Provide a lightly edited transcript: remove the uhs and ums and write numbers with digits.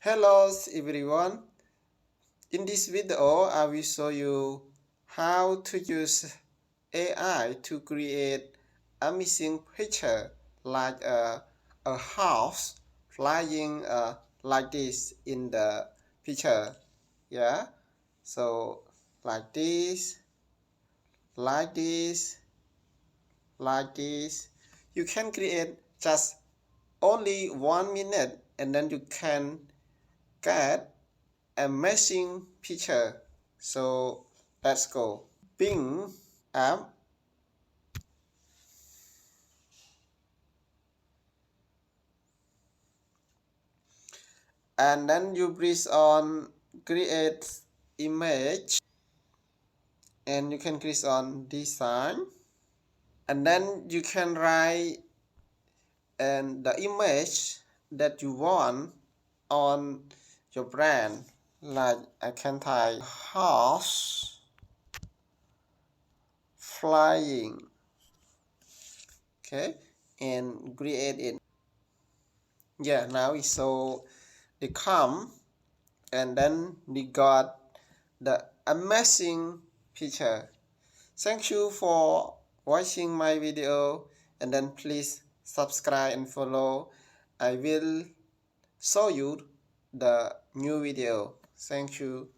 Hello everyone. In this video, I will show you how to use AI to create amazing picture like a house flying like this in the picture. Yeah. So like this, like this, like this. You can create just only 1 minute and then you can get amazing picture. So let's go. Bing app, and then you press on create image and you can click on design, and then you can write and the image that you want on your brand. Like I can type horse flying, okay, and create it. Yeah, now we saw the come, and then we got the amazing picture. Thank you for watching my video, and then please subscribe and follow. I will show you the new video. Thank you.